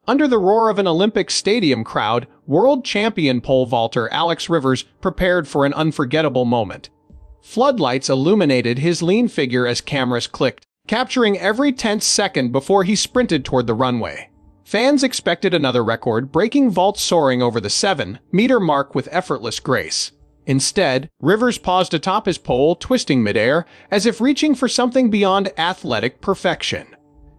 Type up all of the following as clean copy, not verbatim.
Under the roar of an Olympic Stadium crowd, world champion pole vaulter Alex Rivers prepared for an unforgettable moment. Floodlights illuminated his lean figure as cameras clicked, capturing every tense second before he sprinted toward the runway. Fans expected another record-breaking vault soaring over the 7-meter mark with effortless grace. Instead, Rivers paused atop his pole, twisting midair, as if reaching for something beyond athletic perfection.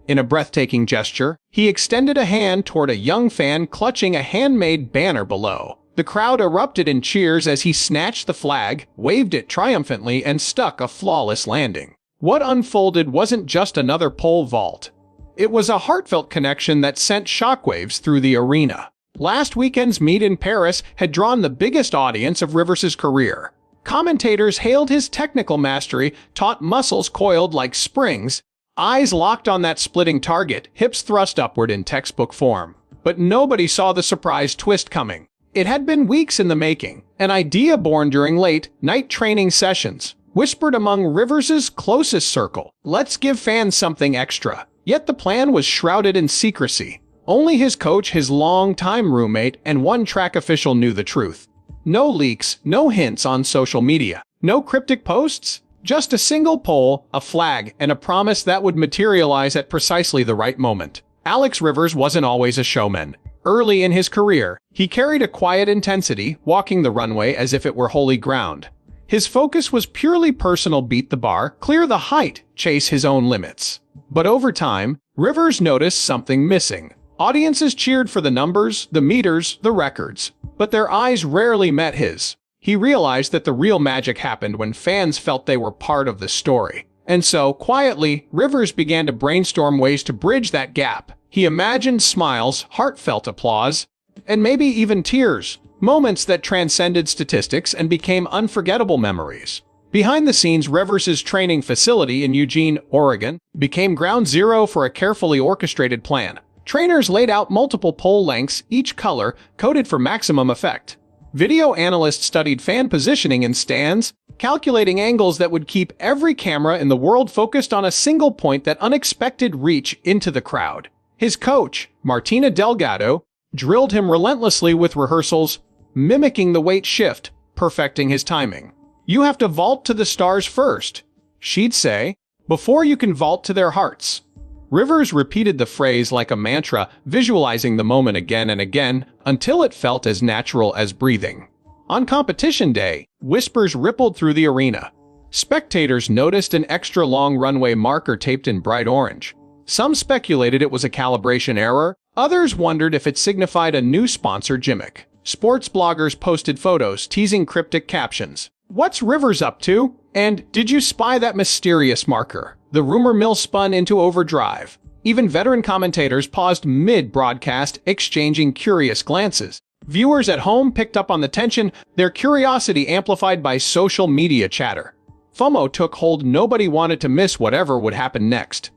In a breathtaking gesture, he extended a hand toward a young fan clutching a handmade banner below. The crowd erupted in cheers as he snatched the flag, waved it triumphantly, and stuck a flawless landing. What unfolded wasn't just another pole vault. It was a heartfelt connection that sent shockwaves through the arena. Last weekend's meet in Paris had drawn the biggest audience of Rivers' career. Commentators hailed his technical mastery, taut muscles coiled like springs, eyes locked on that splitting target, hips thrust upward in textbook form. But nobody saw the surprise twist coming. It had been weeks in the making, an idea born during late-night training sessions, whispered among Rivers' closest circle. Let's give fans something extra. Yet the plan was shrouded in secrecy. Only his coach, his longtime roommate, and one track official knew the truth. No leaks, no hints on social media, no cryptic posts, just a single pole, a flag, and a promise that would materialize at precisely the right moment. Alex Rivers wasn't always a showman. Early in his career, he carried a quiet intensity, walking the runway as if it were holy ground. His focus was purely personal: beat the bar, clear the height, chase his own limits. But over time, Rivers noticed something missing. Audiences cheered for the numbers, the meters, the records, but their eyes rarely met his. He realized that the real magic happened when fans felt they were part of the story. And so, quietly, Rivers began to brainstorm ways to bridge that gap. He imagined smiles, heartfelt applause, and maybe even tears, moments that transcended statistics and became unforgettable memories. Behind the scenes, Rivers' training facility in Eugene, Oregon, became ground zero for a carefully orchestrated plan. Trainers laid out multiple pole lengths, each color coded for maximum effect. Video analysts studied fan positioning in stands, calculating angles that would keep every camera in the world focused on a single point: that unexpected reach into the crowd. His coach, Martina Delgado, drilled him relentlessly with rehearsals, mimicking the weight shift, perfecting his timing. "You have to vault to the stars first," she'd say, "before you can vault to their hearts." Rivers repeated the phrase like a mantra, visualizing the moment again and again, until it felt as natural as breathing. On competition day, whispers rippled through the arena. Spectators noticed an extra-long runway marker taped in bright orange. Some speculated it was a calibration error, others wondered if it signified a new sponsor gimmick. Sports bloggers posted photos teasing cryptic captions. "What's Rivers up to?" and "Did you spy that mysterious marker?" The rumor mill spun into overdrive. Even veteran commentators paused mid-broadcast, exchanging curious glances. Viewers at home picked up on the tension, their curiosity amplified by social media chatter. FOMO took hold. Nobody wanted to miss whatever would happen next.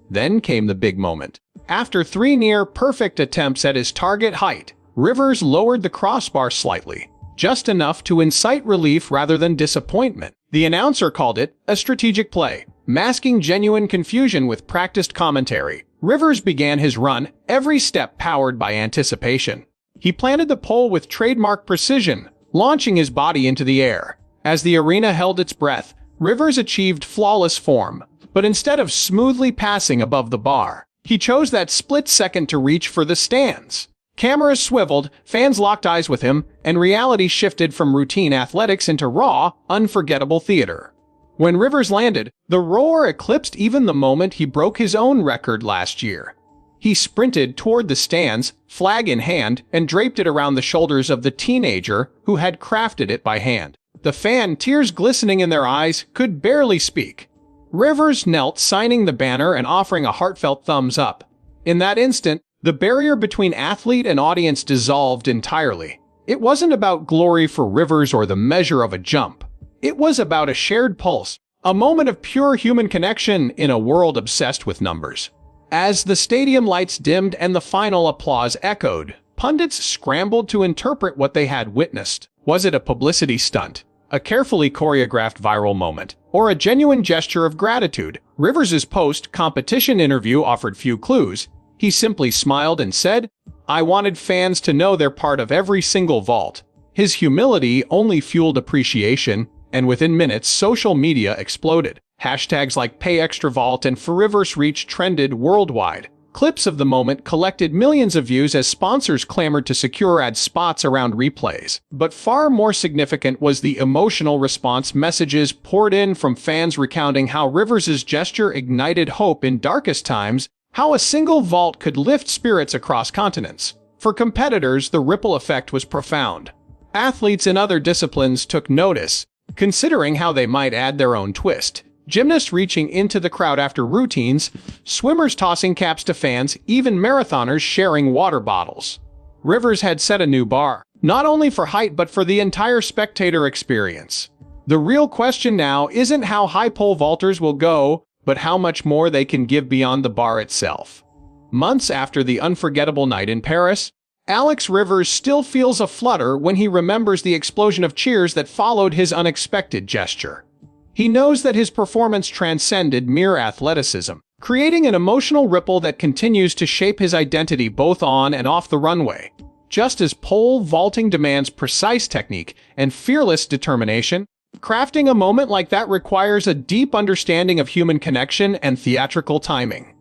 Then came the big moment. After 3 near-perfect attempts at his target height, Rivers lowered the crossbar slightly, just enough to incite relief rather than disappointment. The announcer called it a strategic play, masking genuine confusion with practiced commentary. Rivers began his run, every step powered by anticipation. He planted the pole with trademark precision, launching his body into the air. As the arena held its breath, Rivers achieved flawless form, but instead of smoothly passing above the bar, he chose that split second to reach for the stands. Cameras swiveled, fans locked eyes with him, and reality shifted from routine athletics into raw, unforgettable theater. When Rivers landed, the roar eclipsed even the moment he broke his own record last year. He sprinted toward the stands, flag in hand, and draped it around the shoulders of the teenager who had crafted it by hand. The fan, tears glistening in their eyes, could barely speak. Rivers knelt, signing the banner and offering a heartfelt thumbs up. In that instant, the barrier between athlete and audience dissolved entirely. It wasn't about glory for Rivers or the measure of a jump. It was about a shared pulse, a moment of pure human connection in a world obsessed with numbers. As the stadium lights dimmed and the final applause echoed, pundits scrambled to interpret what they had witnessed. Was it a publicity stunt, a carefully choreographed viral moment, or a genuine gesture of gratitude? Rivers' post-competition interview offered few clues. He simply smiled and said, "I wanted fans to know they're part of every single vault." His humility only fueled appreciation, and within minutes, social media exploded. Hashtags like PayExtraVault and ForRiversReach trended worldwide. Clips of the moment collected millions of views as sponsors clamored to secure ad spots around replays. But far more significant was the emotional response. Messages poured in from fans recounting how Rivers' gesture ignited hope in darkest times, how a single vault could lift spirits across continents. For competitors, the ripple effect was profound. Athletes in other disciplines took notice, considering how they might add their own twist. Gymnasts reaching into the crowd after routines, swimmers tossing caps to fans, even marathoners sharing water bottles. Rivers had set a new bar, not only for height but for the entire spectator experience. The real question now isn't how high pole vaulters will go, but how much more they can give beyond the bar itself. Months after the unforgettable night in Paris, Alex Rivers still feels a flutter when he remembers the explosion of cheers that followed his unexpected gesture. He knows that his performance transcended mere athleticism, creating an emotional ripple that continues to shape his identity both on and off the runway. Just as pole vaulting demands precise technique and fearless determination, crafting a moment like that requires a deep understanding of human connection and theatrical timing.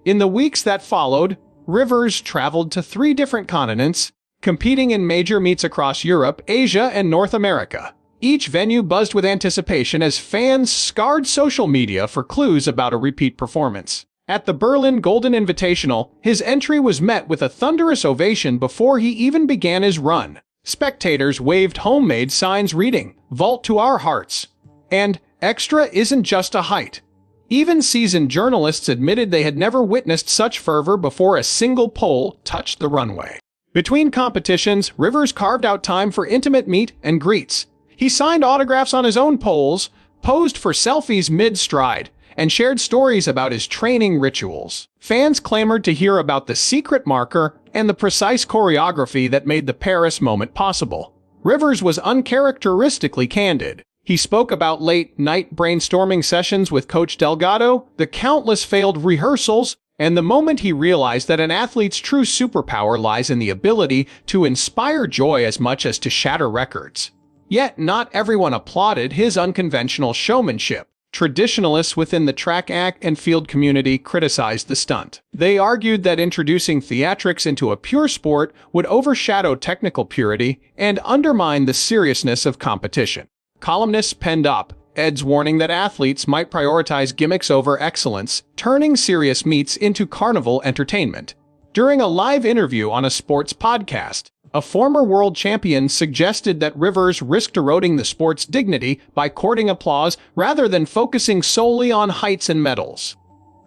In the weeks that followed, Rivers traveled to 3 different continents, competing in major meets across Europe, Asia, and North America. Each venue buzzed with anticipation as fans scoured social media for clues about a repeat performance. At the Berlin Golden Invitational, his entry was met with a thunderous ovation before he even began his run. Spectators waved homemade signs reading, "Vault to our hearts," and "Extra isn't just a height." Even seasoned journalists admitted they had never witnessed such fervor before a single pole touched the runway. Between competitions, Rivers carved out time for intimate meet and greets. He signed autographs on his own poles, posed for selfies mid-stride, and shared stories about his training rituals. Fans clamored to hear about the secret marker and the precise choreography that made the Paris moment possible. Rivers was uncharacteristically candid. He spoke about late-night brainstorming sessions with Coach Delgado, the countless failed rehearsals, and the moment he realized that an athlete's true superpower lies in the ability to inspire joy as much as to shatter records. Yet not everyone applauded his unconventional showmanship. Traditionalists within the track and field community criticized the stunt. They argued that introducing theatrics into a pure sport would overshadow technical purity and undermine the seriousness of competition. Columnists penned op-eds warning that athletes might prioritize gimmicks over excellence, turning serious meets into carnival entertainment. During a live interview on a sports podcast, a former world champion suggested that Rivers risked eroding the sport's dignity by courting applause rather than focusing solely on heights and medals.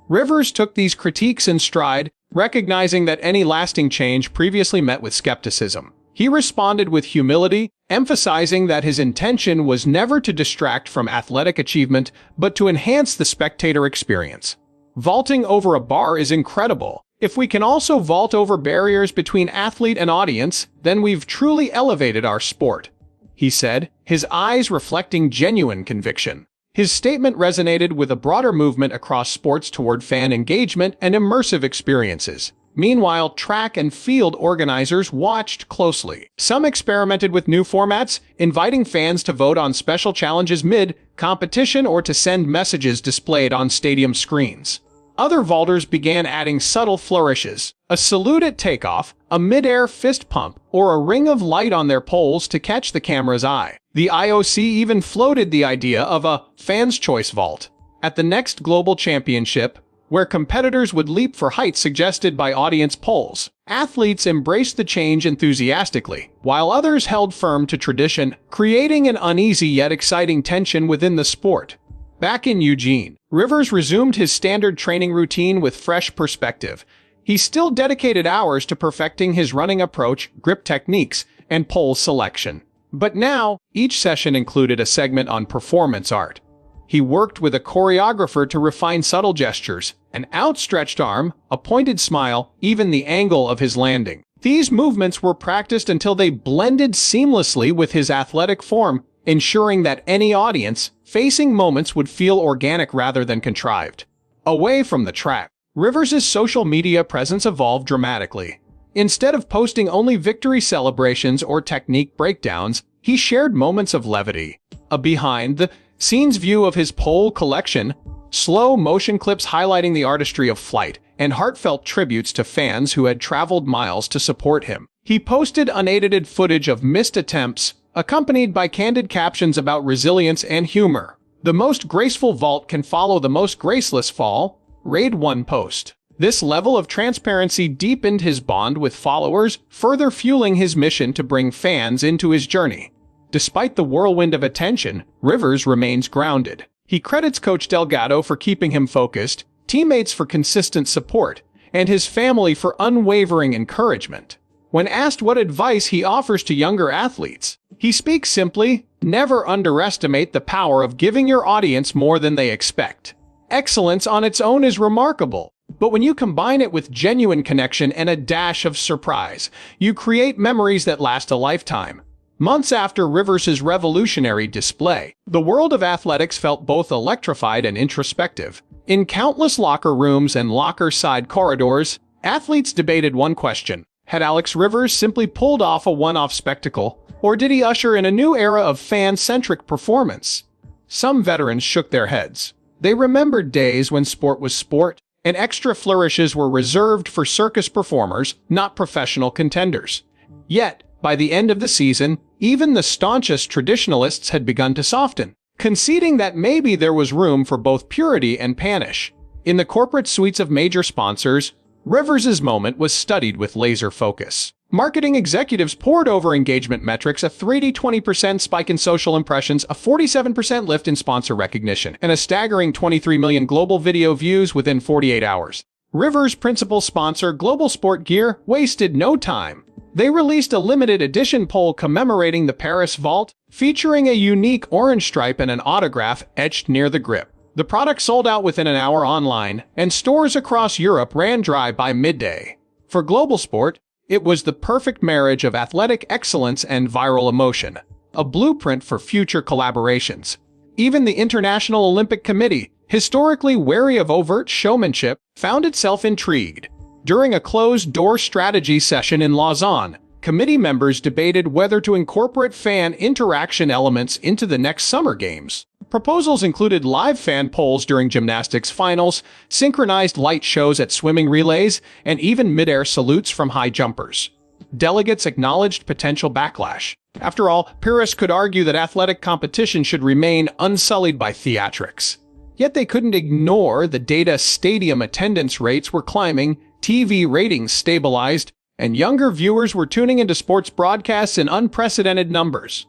Rivers took these critiques in stride, recognizing that any lasting change previously met with skepticism. He responded with humility, emphasizing that his intention was never to distract from athletic achievement, but to enhance the spectator experience. Vaulting over a bar is incredible. If we can also vault over barriers between athlete and audience, then we've truly elevated our sport, he said, his eyes reflecting genuine conviction. His statement resonated with a broader movement across sports toward fan engagement and immersive experiences. Meanwhile, track and field organizers watched closely. Some experimented with new formats, inviting fans to vote on special challenges mid-competition or to send messages displayed on stadium screens. Other vaulters began adding subtle flourishes, a salute at takeoff, a mid-air fist pump, or a ring of light on their poles to catch the camera's eye. The IOC even floated the idea of a fan's choice vault. At the next global championship, where competitors would leap for heights suggested by audience polls, athletes embraced the change enthusiastically, while others held firm to tradition, creating an uneasy yet exciting tension within the sport. Back in Eugene, Rivers resumed his standard training routine with fresh perspective. He still dedicated hours to perfecting his running approach, grip techniques, and pole selection. But now, each session included a segment on performance art. He worked with a choreographer to refine subtle gestures, an outstretched arm, a pointed smile, even the angle of his landing. These movements were practiced until they blended seamlessly with his athletic form, ensuring that any audience facing moments would feel organic rather than contrived. Away from the track, Rivers' social media presence evolved dramatically. Instead of posting only victory celebrations or technique breakdowns, he shared moments of levity, a behind-the-scenes view of his pole collection, slow motion clips highlighting the artistry of flight, and heartfelt tributes to fans who had traveled miles to support him. He posted unedited footage of missed attempts, accompanied by candid captions about resilience and humor. "The most graceful vault can follow the most graceless fall," read one post. This level of transparency deepened his bond with followers, further fueling his mission to bring fans into his journey. Despite the whirlwind of attention, Rivers remains grounded. He credits Coach Delgado for keeping him focused, teammates for consistent support, and his family for unwavering encouragement. When asked what advice he offers to younger athletes, he speaks simply, "Never underestimate the power of giving your audience more than they expect. Excellence on its own is remarkable, but when you combine it with genuine connection and a dash of surprise, you create memories that last a lifetime." Months after Rivers' revolutionary display, the world of athletics felt both electrified and introspective. In countless locker rooms and locker-side corridors, athletes debated one question: had Alex Rivers simply pulled off a one-off spectacle, or did he usher in a new era of fan-centric performance? Some veterans shook their heads. They remembered days when sport was sport, and extra flourishes were reserved for circus performers, not professional contenders. Yet, by the end of the season, even the staunchest traditionalists had begun to soften, conceding that maybe there was room for both purity and panache. In the corporate suites of major sponsors, Rivers' moment was studied with laser focus. Marketing executives pored over engagement metrics, a 3D 20% spike in social impressions, a 47% lift in sponsor recognition, and a staggering 23 million global video views within 48 hours. Rivers' principal sponsor, Global Sport Gear, wasted no time. They released a limited edition pole commemorating the Paris Vault, featuring a unique orange stripe and an autograph etched near the grip. The product sold out within an hour online, and stores across Europe ran dry by midday. For Global Sport, it was the perfect marriage of athletic excellence and viral emotion, a blueprint for future collaborations. Even the International Olympic Committee, historically wary of overt showmanship, found itself intrigued. During a closed-door strategy session in Lausanne, committee members debated whether to incorporate fan interaction elements into the next Summer Games. Proposals included live fan polls during gymnastics finals, synchronized light shows at swimming relays, and even mid-air salutes from high jumpers. Delegates acknowledged potential backlash. After all, purists could argue that athletic competition should remain unsullied by theatrics. Yet they couldn't ignore the data. Stadium attendance rates were climbing, TV ratings stabilized, and younger viewers were tuning into sports broadcasts in unprecedented numbers.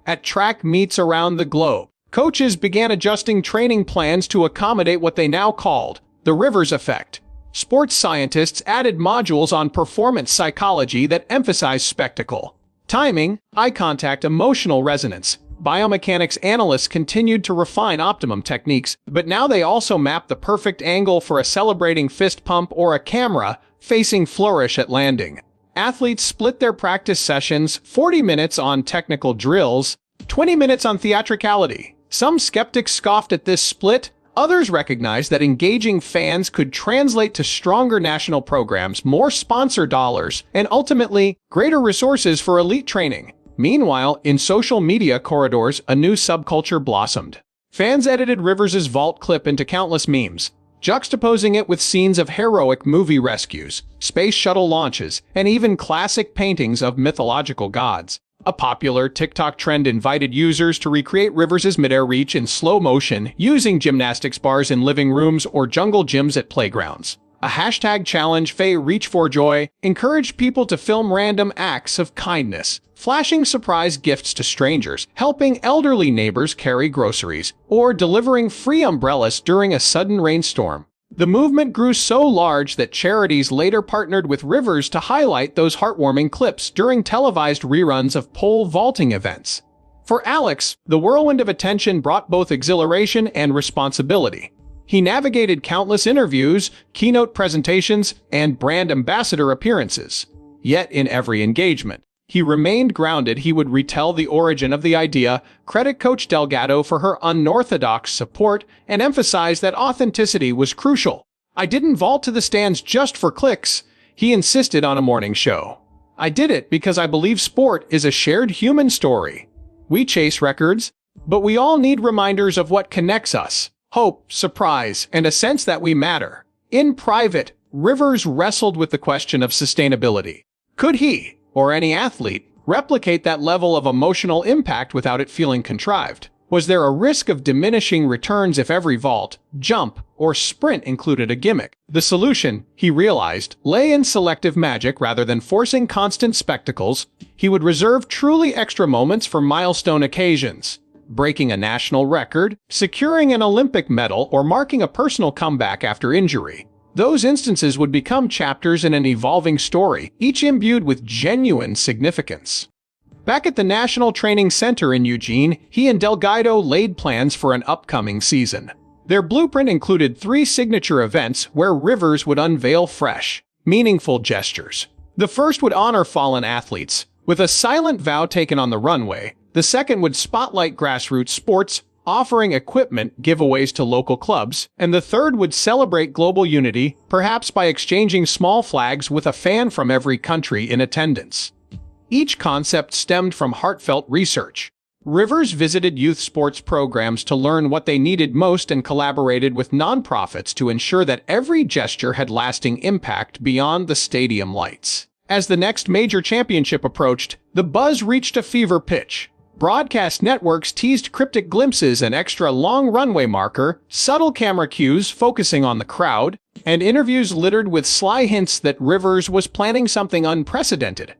At track meets around the globe, coaches began adjusting training plans to accommodate what they now called the Rivers effect. Sports scientists added modules on performance psychology that emphasized spectacle, timing, eye contact, emotional resonance. Biomechanics analysts continued to refine optimum techniques, but now they also map the perfect angle for a celebrating fist pump or a camera-facing flourish at landing. Athletes split their practice sessions, 40 minutes on technical drills, 20 minutes on theatricality. Some skeptics scoffed at this split. Others recognized that engaging fans could translate to stronger national programs, more sponsor dollars, and ultimately, greater resources for elite training. Meanwhile, in social media corridors, a new subculture blossomed. Fans edited Rivers' vault clip into countless memes, juxtaposing it with scenes of heroic movie rescues, space shuttle launches, and even classic paintings of mythological gods. A popular TikTok trend invited users to recreate Rivers' midair reach in slow motion using gymnastics bars in living rooms or jungle gyms at playgrounds. A hashtag challenge, Faye Reach for Joy, encouraged people to film random acts of kindness, flashing surprise gifts to strangers, helping elderly neighbors carry groceries, or delivering free umbrellas during a sudden rainstorm. The movement grew so large that charities later partnered with Rivers to highlight those heartwarming clips during televised reruns of pole vaulting events. For Alex, the whirlwind of attention brought both exhilaration and responsibility. He navigated countless interviews, keynote presentations, and brand ambassador appearances. Yet in every engagement, he remained grounded. He would retell the origin of the idea, credit Coach Delgado for her unorthodox support, and emphasize that authenticity was crucial. "I didn't vault to the stands just for clicks," He insisted on a morning show. "I did it because I believe sport is a shared human story. We chase records, but we all need reminders of what connects us: hope, surprise, and a sense that we matter." In private, Rivers wrestled with the question of sustainability. Could he, or any athlete, replicate that level of emotional impact without it feeling contrived? Was there a risk of diminishing returns if every vault, jump, or sprint included a gimmick? The solution, he realized, lay in selective magic rather than forcing constant spectacles. He would reserve truly extra moments for milestone occasions, breaking a national record, securing an Olympic medal, or marking a personal comeback after injury. Those instances would become chapters in an evolving story, each imbued with genuine significance. Back at the National Training Center in Eugene, he and Delgado laid plans for an upcoming season. Their blueprint included 3 signature events where Rivers would unveil fresh, meaningful gestures. The first would honor fallen athletes, with a silent vow taken on the runway. The second would spotlight grassroots sports, offering equipment giveaways to local clubs. And the third would celebrate global unity, perhaps by exchanging small flags with a fan from every country in attendance. Each concept stemmed from heartfelt research. Rivers visited youth sports programs to learn what they needed most and collaborated with nonprofits to ensure that every gesture had lasting impact beyond the stadium lights. As the next major championship approached, the buzz reached a fever pitch. Broadcast networks teased cryptic glimpses, an extra long runway marker, subtle camera cues focusing on the crowd, and interviews littered with sly hints that Rivers was planning something unprecedented.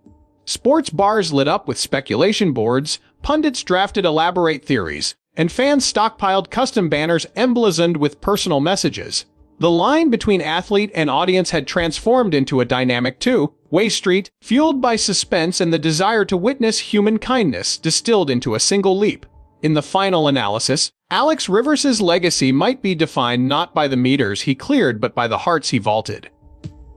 Sports bars lit up with speculation boards, pundits drafted elaborate theories, and fans stockpiled custom banners emblazoned with personal messages. The line between athlete and audience had transformed into a dynamic two-way street, fueled by suspense and the desire to witness human kindness distilled into a single leap. In the final analysis, Alex Rivers' legacy might be defined not by the meters he cleared but by the hearts he vaulted.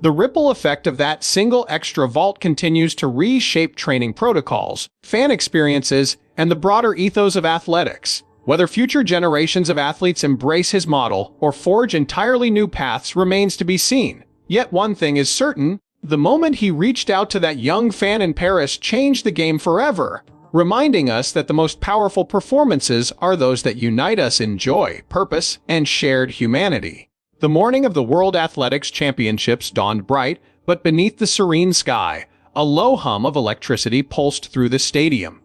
The ripple effect of that single extra vault continues to reshape training protocols, fan experiences, and the broader ethos of athletics. Whether future generations of athletes embrace his model or forge entirely new paths remains to be seen. Yet one thing is certain: the moment he reached out to that young fan in Paris changed the game forever, reminding us that the most powerful performances are those that unite us in joy, purpose, and shared humanity. The morning of the World Athletics Championships dawned bright, but beneath the serene sky, a low hum of electricity pulsed through the stadium.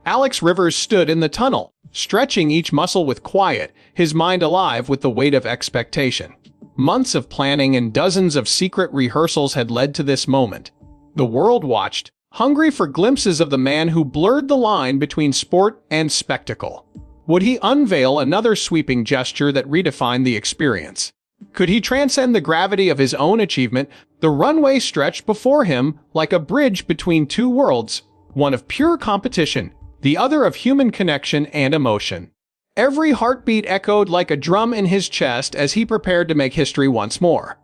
Alex Rivers stood in the tunnel, stretching each muscle with quiet, his mind alive with the weight of expectation. Months of planning and dozens of secret rehearsals had led to this moment. The world watched, hungry for glimpses of the man who blurred the line between sport and spectacle. Would he unveil another sweeping gesture that redefined the experience? Could he transcend the gravity of his own achievement? The runway stretched before him like a bridge between two worlds, one of pure competition, the other of human connection and emotion. Every heartbeat echoed like a drum in his chest as he prepared to make history once more.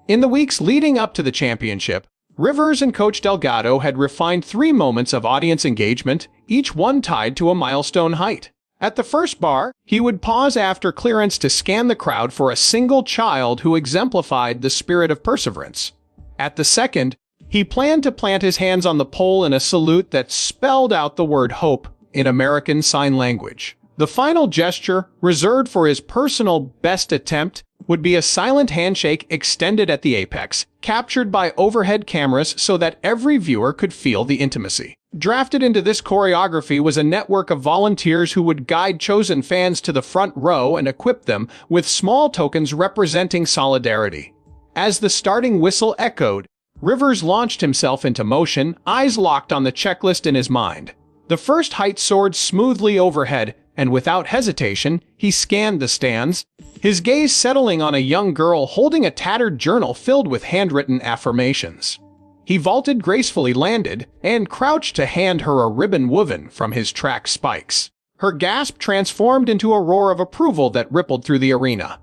In the weeks leading up to the championship, Rivers and Coach Delgado had refined 3 moments of audience engagement, each one tied to a milestone height. At the first bar, he would pause after clearance to scan the crowd for a single child who exemplified the spirit of perseverance. At the second, he planned to plant his hands on the pole in a salute that spelled out the word hope in American Sign Language. The final gesture, reserved for his personal best attempt, would be a silent handshake extended at the apex, captured by overhead cameras so that every viewer could feel the intimacy. Drafted into this choreography was a network of volunteers who would guide chosen fans to the front row and equip them with small tokens representing solidarity. As the starting whistle echoed, Rivers launched himself into motion, eyes locked on the checklist in his mind. The first height soared smoothly overhead, and without hesitation, he scanned the stands, his gaze settling on a young girl holding a tattered journal filled with handwritten affirmations. He vaulted gracefully, landed, and crouched to hand her a ribbon woven from his track spikes. Her gasp transformed into a roar of approval that rippled through the arena.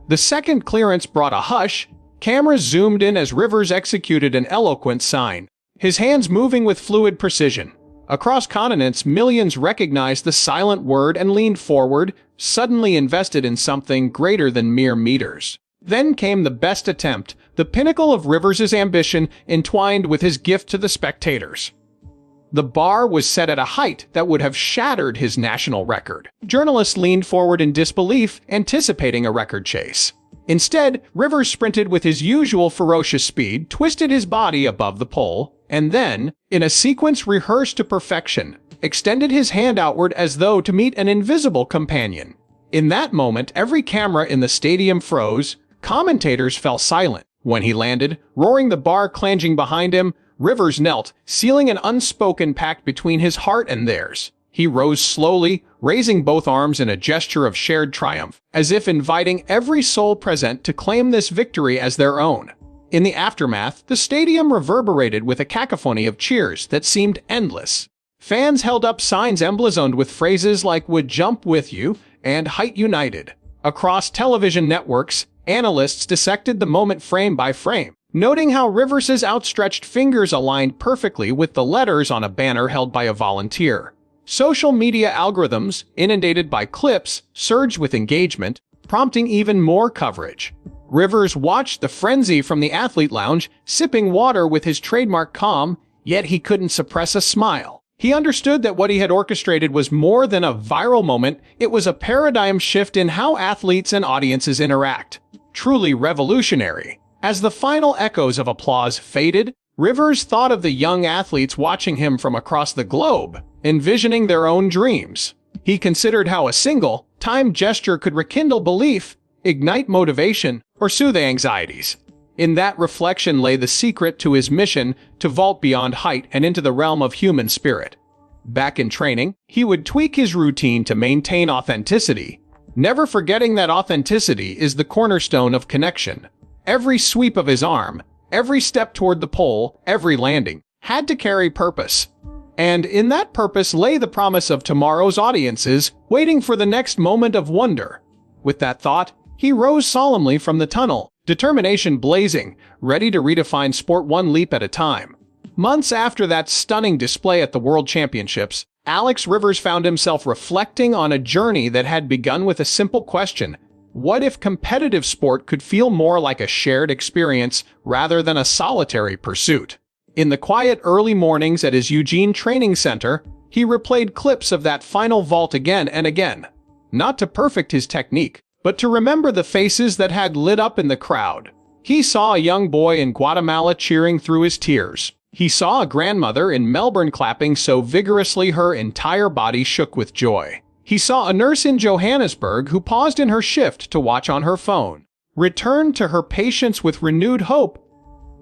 The second clearance brought a hush. Cameras zoomed in as Rivers executed an eloquent sign, his hands moving with fluid precision. Across continents, millions recognized the silent word and leaned forward, suddenly invested in something greater than mere meters. Then came the best attempt, the pinnacle of Rivers' ambition entwined with his gift to the spectators. The bar was set at a height that would have shattered his national record. Journalists leaned forward in disbelief, anticipating a record chase. Instead, Rivers sprinted with his usual ferocious speed, twisted his body above the pole, and then, in a sequence rehearsed to perfection, extended his hand outward as though to meet an invisible companion. In that moment, every camera in the stadium froze. Commentators fell silent. When he landed, roaring the bar clanging behind him, Rivers knelt, sealing an unspoken pact between his heart and theirs. He rose slowly, raising both arms in a gesture of shared triumph, as if inviting every soul present to claim this victory as their own. In the aftermath, the stadium reverberated with a cacophony of cheers that seemed endless. Fans held up signs emblazoned with phrases like "Would jump with you" and "Height United." Across television networks, analysts dissected the moment frame by frame, noting how Rivers' outstretched fingers aligned perfectly with the letters on a banner held by a volunteer. Social media algorithms, inundated by clips, surged with engagement, prompting even more coverage. Rivers watched the frenzy from the athlete lounge, sipping water with his trademark calm, yet he couldn't suppress a smile. He understood that what he had orchestrated was more than a viral moment, it was a paradigm shift in how athletes and audiences interact. Truly revolutionary. As the final echoes of applause faded, Rivers thought of the young athletes watching him from across the globe, envisioning their own dreams. He considered how a single, timed gesture could rekindle belief, ignite motivation, or soothe anxieties. In that reflection lay the secret to his mission to vault beyond height and into the realm of human spirit. Back in training, he would tweak his routine to maintain authenticity, never forgetting that authenticity is the cornerstone of connection. Every sweep of his arm, every step toward the pole, every landing, had to carry purpose. And in that purpose lay the promise of tomorrow's audiences, waiting for the next moment of wonder. With that thought, he rose solemnly from the tunnel, determination blazing, ready to redefine sport one leap at a time. Months after that stunning display at the World Championships, Alex Rivers found himself reflecting on a journey that had begun with a simple question: what if competitive sport could feel more like a shared experience rather than a solitary pursuit? In the quiet early mornings at his Eugene training center, he replayed clips of that final vault again and again, not to perfect his technique, but to remember the faces that had lit up in the crowd. He saw a young boy in Guatemala cheering through his tears. He saw a grandmother in Melbourne clapping so vigorously her entire body shook with joy. He saw a nurse in Johannesburg who paused in her shift to watch on her phone, returned to her patients with renewed hope.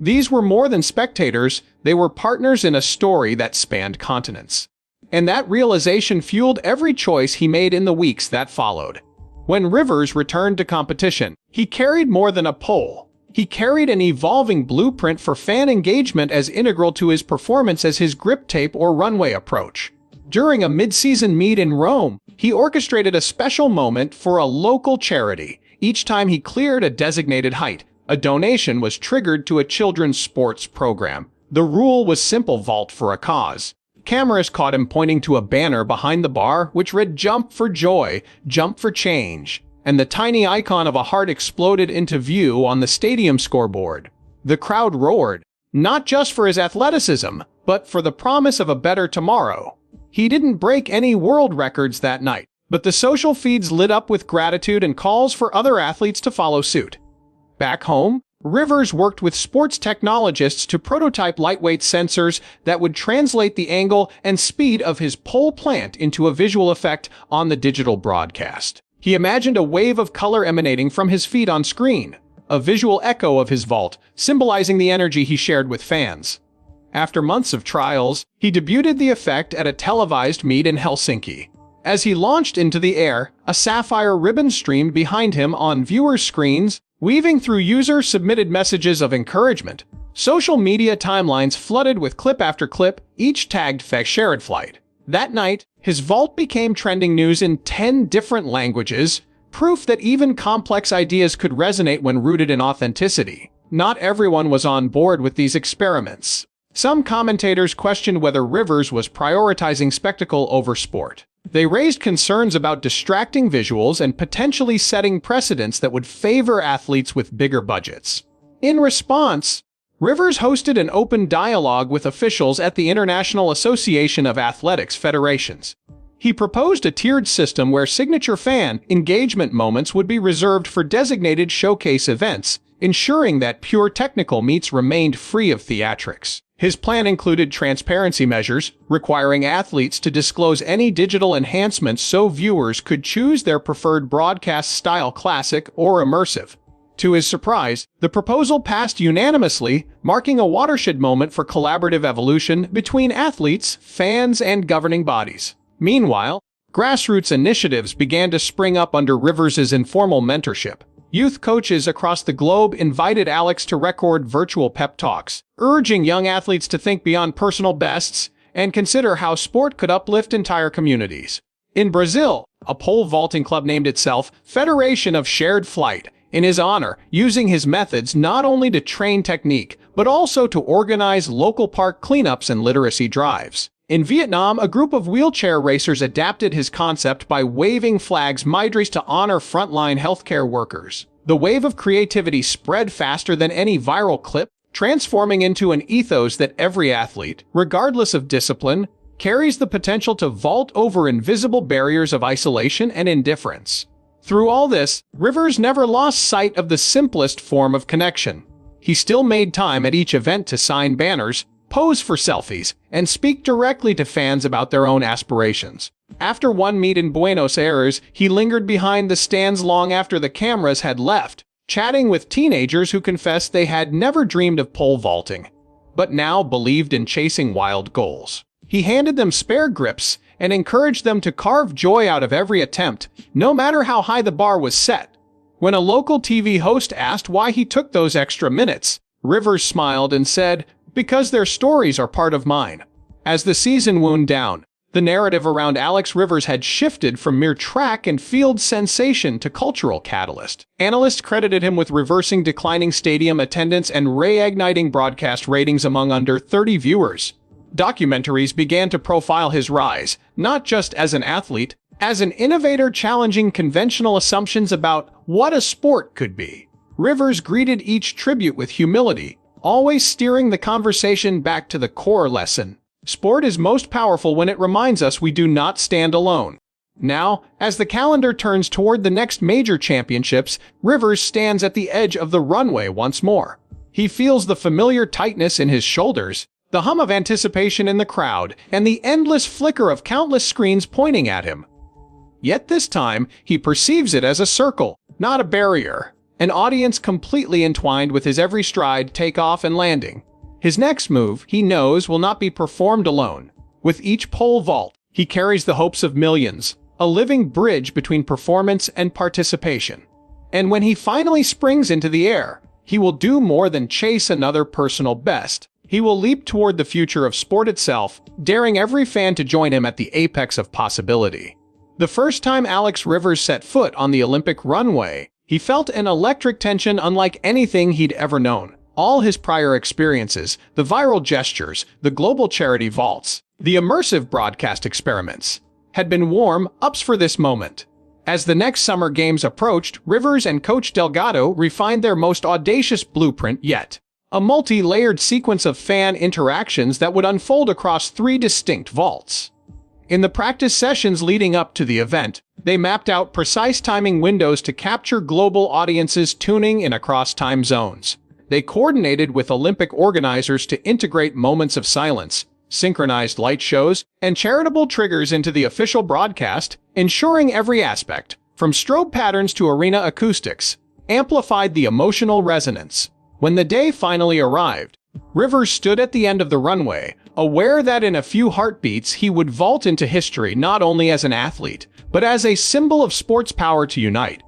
These were more than spectators, they were partners in a story that spanned continents. And that realization fueled every choice he made in the weeks that followed. When Rivers returned to competition, he carried more than a pole. He carried an evolving blueprint for fan engagement as integral to his performance as his grip tape or runway approach. During a mid-season meet in Rome, he orchestrated a special moment for a local charity. Each time he cleared a designated height, a donation was triggered to a children's sports program. The rule was simple: vault for a cause. Cameras caught him pointing to a banner behind the bar which read "Jump for Joy, Jump for Change," and the tiny icon of a heart exploded into view on the stadium scoreboard. The crowd roared, not just for his athleticism, but for the promise of a better tomorrow. He didn't break any world records that night, but the social feeds lit up with gratitude and calls for other athletes to follow suit. Back home, Rivers worked with sports technologists to prototype lightweight sensors that would translate the angle and speed of his pole plant into a visual effect on the digital broadcast. He imagined a wave of color emanating from his feet on screen, a visual echo of his vault, symbolizing the energy he shared with fans. After months of trials, he debuted the effect at a televised meet in Helsinki. As he launched into the air, a sapphire ribbon streamed behind him on viewers' screens, weaving through user-submitted messages of encouragement. Social media timelines flooded with clip after clip, each tagged "shared flight." That night, his vault became trending news in 10 different languages, proof that even complex ideas could resonate when rooted in authenticity. Not everyone was on board with these experiments. Some commentators questioned whether Rivers was prioritizing spectacle over sport. They raised concerns about distracting visuals and potentially setting precedents that would favor athletes with bigger budgets. In response, Rivers hosted an open dialogue with officials at the International Association of Athletics Federations. He proposed a tiered system where signature fan engagement moments would be reserved for designated showcase events, ensuring that pure technical meets remained free of theatrics. His plan included transparency measures, requiring athletes to disclose any digital enhancements so viewers could choose their preferred broadcast style, classic or immersive. To his surprise, the proposal passed unanimously, marking a watershed moment for collaborative evolution between athletes, fans, and governing bodies. Meanwhile, grassroots initiatives began to spring up under Rivers' informal mentorship. Youth coaches across the globe invited Alex to record virtual pep talks, urging young athletes to think beyond personal bests and consider how sport could uplift entire communities. In Brazil, a pole vaulting club named itself Federation of Shared Flight in his honor, using his methods not only to train technique, but also to organize local park cleanups and literacy drives. In Vietnam, a group of wheelchair racers adapted his concept by waving flags midries to honor frontline healthcare workers. The wave of creativity spread faster than any viral clip, transforming into an ethos that every athlete, regardless of discipline, carries the potential to vault over invisible barriers of isolation and indifference. Through all this, Rivers never lost sight of the simplest form of connection. He still made time at each event to sign banners, pose for selfies, and speak directly to fans about their own aspirations. After one meet in Buenos Aires, he lingered behind the stands long after the cameras had left, chatting with teenagers who confessed they had never dreamed of pole vaulting, but now believed in chasing wild goals. He handed them spare grips and encouraged them to carve joy out of every attempt, no matter how high the bar was set. When a local TV host asked why he took those extra minutes, Rivers smiled and said, "Because their stories are part of mine." As the season wound down, the narrative around Alex Rivers had shifted from mere track and field sensation to cultural catalyst. Analysts credited him with reversing declining stadium attendance and reigniting broadcast ratings among under 30 viewers. Documentaries began to profile his rise, not just as an athlete, as an innovator challenging conventional assumptions about what a sport could be. Rivers greeted each tribute with humility, always steering the conversation back to the core lesson. Sport is most powerful when it reminds us we do not stand alone. Now, as the calendar turns toward the next major championships, Rivers stands at the edge of the runway once more. He feels the familiar tightness in his shoulders, the hum of anticipation in the crowd, and the endless flicker of countless screens pointing at him. Yet this time, he perceives it as a circle, not a barrier, an audience completely entwined with his every stride, takeoff, and landing. His next move, he knows, will not be performed alone. With each pole vault, he carries the hopes of millions, a living bridge between performance and participation. And when he finally springs into the air, he will do more than chase another personal best. He will leap toward the future of sport itself, daring every fan to join him at the apex of possibility. The first time Alex Rivers set foot on the Olympic runway, he felt an electric tension unlike anything he'd ever known. All his prior experiences, the viral gestures, the global charity vaults, the immersive broadcast experiments, had been warm-ups for this moment. As the next Summer Games approached, Rivers and Coach Delgado refined their most audacious blueprint yet. A multi-layered sequence of fan interactions that would unfold across 3 distinct vaults. In the practice sessions leading up to the event, they mapped out precise timing windows to capture global audiences tuning in across time zones. They coordinated with Olympic organizers to integrate moments of silence, synchronized light shows, and charitable triggers into the official broadcast, ensuring every aspect, from strobe patterns to arena acoustics, amplified the emotional resonance. When the day finally arrived, Rivers stood at the end of the runway, aware that in a few heartbeats he would vault into history not only as an athlete, but as a symbol of sport's power to unite.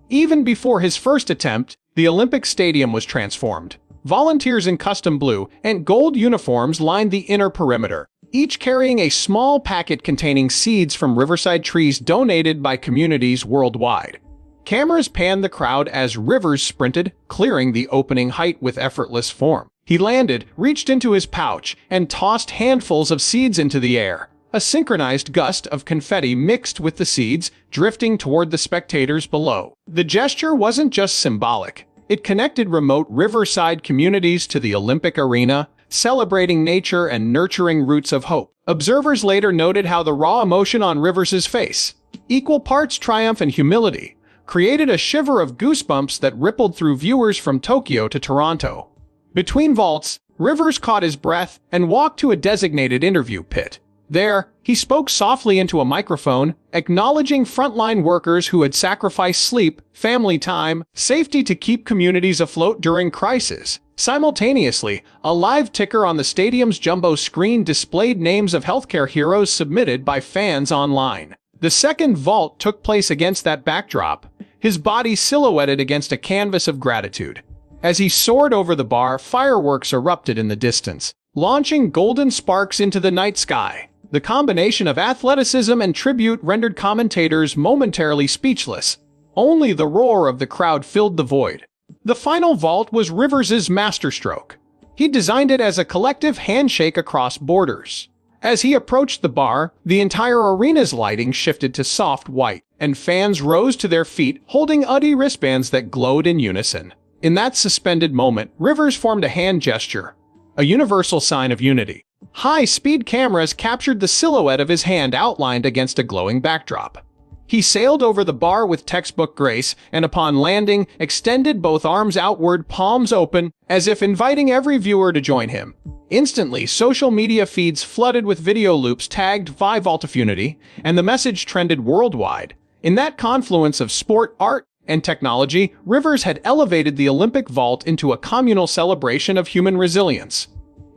Even before his first attempt, the Olympic Stadium was transformed. Volunteers in custom blue and gold uniforms lined the inner perimeter, each carrying a small packet containing seeds from riverside trees donated by communities worldwide. Cameras panned the crowd as Rivers sprinted, clearing the opening height with effortless form. He landed, reached into his pouch, and tossed handfuls of seeds into the air, a synchronized gust of confetti mixed with the seeds, drifting toward the spectators below. The gesture wasn't just symbolic. It connected remote riverside communities to the Olympic arena, celebrating nature and nurturing roots of hope. Observers later noted how the raw emotion on Rivers' face, equal parts triumph and humility, created a shiver of goosebumps that rippled through viewers from Tokyo to Toronto. Between vaults, Rivers caught his breath and walked to a designated interview pit. There, he spoke softly into a microphone, acknowledging frontline workers who had sacrificed sleep, family time, safety to keep communities afloat during crisis. Simultaneously, a live ticker on the stadium's jumbo screen displayed names of healthcare heroes submitted by fans online. The second vault took place against that backdrop, his body silhouetted against a canvas of gratitude. As he soared over the bar, fireworks erupted in the distance, launching golden sparks into the night sky. The combination of athleticism and tribute rendered commentators momentarily speechless. Only the roar of the crowd filled the void. The final vault was Rivers' masterstroke. He designed it as a collective handshake across borders. As he approached the bar, the entire arena's lighting shifted to soft white, and fans rose to their feet, holding UDI wristbands that glowed in unison. In that suspended moment, Rivers formed a hand gesture, a universal sign of unity. High-speed cameras captured the silhouette of his hand outlined against a glowing backdrop. He sailed over the bar with textbook grace, and upon landing, extended both arms outward, palms open, as if inviting every viewer to join him. Instantly, social media feeds flooded with video loops tagged Vault of Unity, and the message trended worldwide. In that confluence of sport, art, and technology, Rivers had elevated the Olympic vault into a communal celebration of human resilience.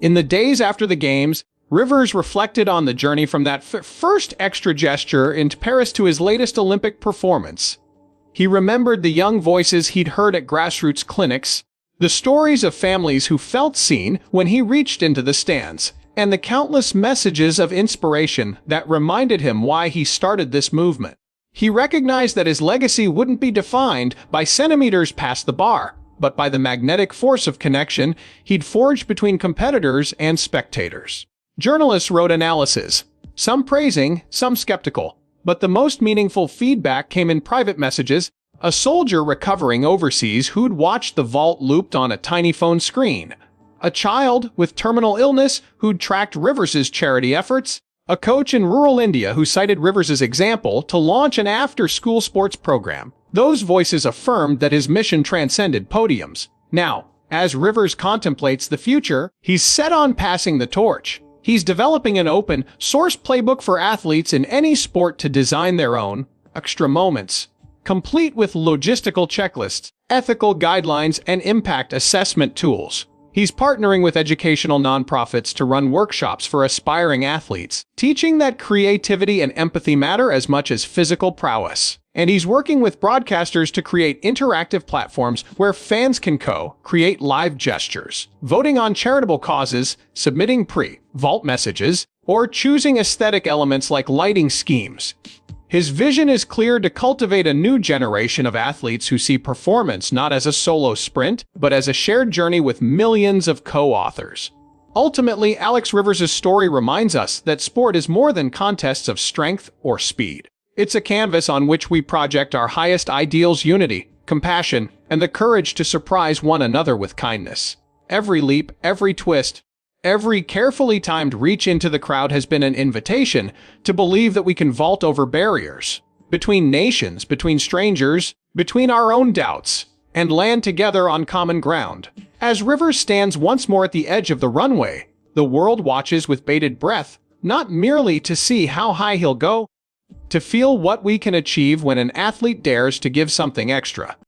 In the days after the Games, Rivers reflected on the journey from that first extra gesture in Paris to his latest Olympic performance. He remembered the young voices he'd heard at grassroots clinics, the stories of families who felt seen when he reached into the stands, and the countless messages of inspiration that reminded him why he started this movement. He recognized that his legacy wouldn't be defined by centimeters past the bar, but by the magnetic force of connection he'd forged between competitors and spectators. Journalists wrote analysis, some praising, some skeptical, but the most meaningful feedback came in private messages. A soldier recovering overseas who'd watched the vault looped on a tiny phone screen, a child with terminal illness who'd tracked Rivers' charity efforts, a coach in rural India who cited Rivers' example to launch an after-school sports program. Those voices affirmed that his mission transcended podiums. Now, as Rivers contemplates the future, he's set on passing the torch. He's developing an open-source playbook for athletes in any sport to design their own extra moments, complete with logistical checklists, ethical guidelines, and impact assessment tools. He's partnering with educational nonprofits to run workshops for aspiring athletes, teaching that creativity and empathy matter as much as physical prowess. And he's working with broadcasters to create interactive platforms where fans can create live gestures, voting on charitable causes, submitting pre-vault messages, or choosing aesthetic elements like lighting schemes. His vision is clear: to cultivate a new generation of athletes who see performance not as a solo sprint, but as a shared journey with millions of co-authors. Ultimately, Alex Rivers' story reminds us that sport is more than contests of strength or speed. It's a canvas on which we project our highest ideals: unity, compassion, and the courage to surprise one another with kindness. Every leap, every twist, every carefully timed reach into the crowd has been an invitation to believe that we can vault over barriers, between nations, between strangers, between our own doubts, and land together on common ground. As Rivers stands once more at the edge of the runway, the world watches with bated breath, not merely to see how high he'll go, to feel what we can achieve when an athlete dares to give something extra.